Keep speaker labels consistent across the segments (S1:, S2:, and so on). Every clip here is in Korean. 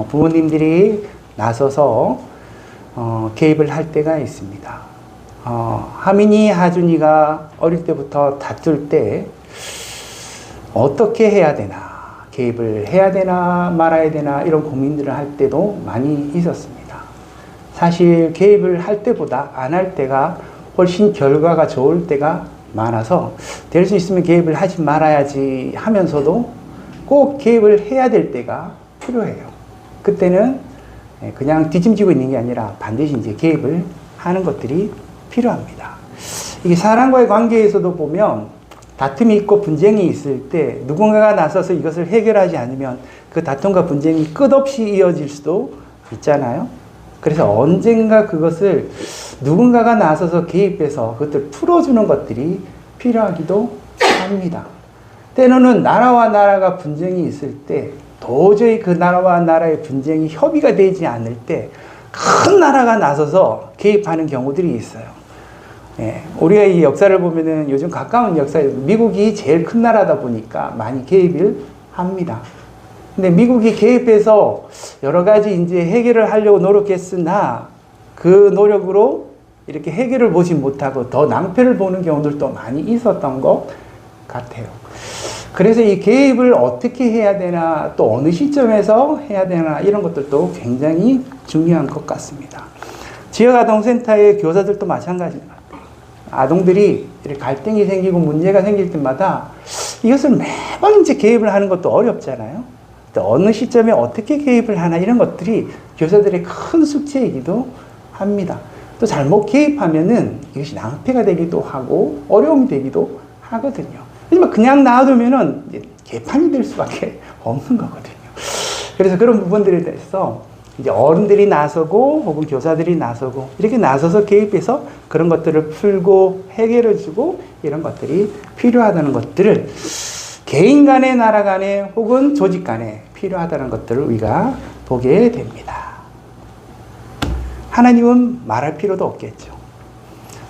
S1: 부모님들이 나서서 개입을 할 때가 있습니다. 하민이, 하준이가 어릴 때부터 다툴 때 어떻게 해야 되나, 개입을 해야 되나 말아야 되나 이런 고민들을 할 때도 많이 있었습니다. 사실 개입을 할 때보다 안 할 때가 훨씬 결과가 좋을 때가 많아서 될 수 있으면 개입을 하지 말아야지 하면서도 꼭 개입을 해야 될 때가 필요해요. 그때는 그냥 뒤짐지고 있는 게 아니라 반드시 이제 개입을 하는 것들이 필요합니다. 이게 사람과의 관계에서도 보면 다툼이 있고 분쟁이 있을 때 누군가가 나서서 이것을 해결하지 않으면 그 다툼과 분쟁이 끝없이 이어질 수도 있잖아요. 그래서 언젠가 그것을 누군가가 나서서 개입해서 그것을 풀어주는 것들이 필요하기도 합니다. 때로는 나라와 나라가 분쟁이 있을 때 도저히 그 나라와 나라의 분쟁이 협의가 되지 않을 때 큰 나라가 나서서 개입하는 경우들이 있어요. 우리가 이 역사를 보면은 요즘 가까운 역사에 미국이 제일 큰 나라다 보니까 많이 개입을 합니다. 근데 미국이 개입해서 여러 가지 이제 해결을 하려고 노력했으나 그 노력으로 이렇게 해결을 보지 못하고 더 낭패를 보는 경우들도 많이 있었던 것 같아요. 그래서 이 개입을 어떻게 해야 되나, 또 어느 시점에서 해야 되나 이런 것들도 굉장히 중요한 것 같습니다. 지역아동센터의 교사들도 마찬가지입니다. 아동들이 이렇게 갈등이 생기고 문제가 생길 때마다 이것을 매번 이제 개입을 하는 것도 어렵잖아요. 또 어느 시점에 어떻게 개입을 하나 이런 것들이 교사들의 큰 숙제이기도 합니다. 또 잘못 개입하면은 이것이 낭패가 되기도 하고 어려움이 되기도 하거든요. 하지만 그냥 놔두면은 이제 개판이 될 수밖에 없는 거거든요. 그래서 그런 부분들에 대해서 이제 어른들이 나서고 혹은 교사들이 나서고 이렇게 나서서 개입해서 그런 것들을 풀고 해결해주고 이런 것들이 필요하다는 것들을 개인 간에, 나라 간에 혹은 조직 간에 필요하다는 것들을 우리가 보게 됩니다. 하나님은 말할 필요도 없겠죠.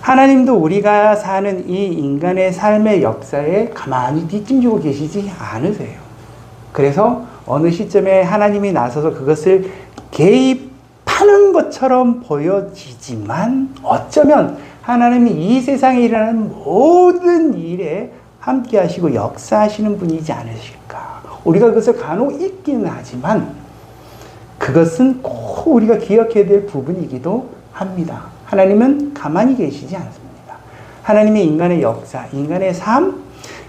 S1: 하나님도 우리가 사는 이 인간의 삶의 역사에 가만히 뒷짐지고 계시지 않으세요. 그래서 어느 시점에 하나님이 나서서 그것을 개입하는 것처럼 보여지지만 어쩌면 하나님이 이 세상에 일어나는 모든 일에 함께 하시고 역사하시는 분이지 않으실까. 우리가 그것을 간혹 잊기는 하지만 그것은 꼭 우리가 기억해야 될 부분이기도 합니다. 하나님은 가만히 계시지 않습니다. 하나님의 인간의 역사, 인간의 삶,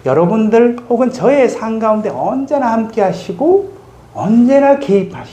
S1: 여러분들 혹은 저의 삶 가운데 언제나 함께 하시고 언제나 개입하시고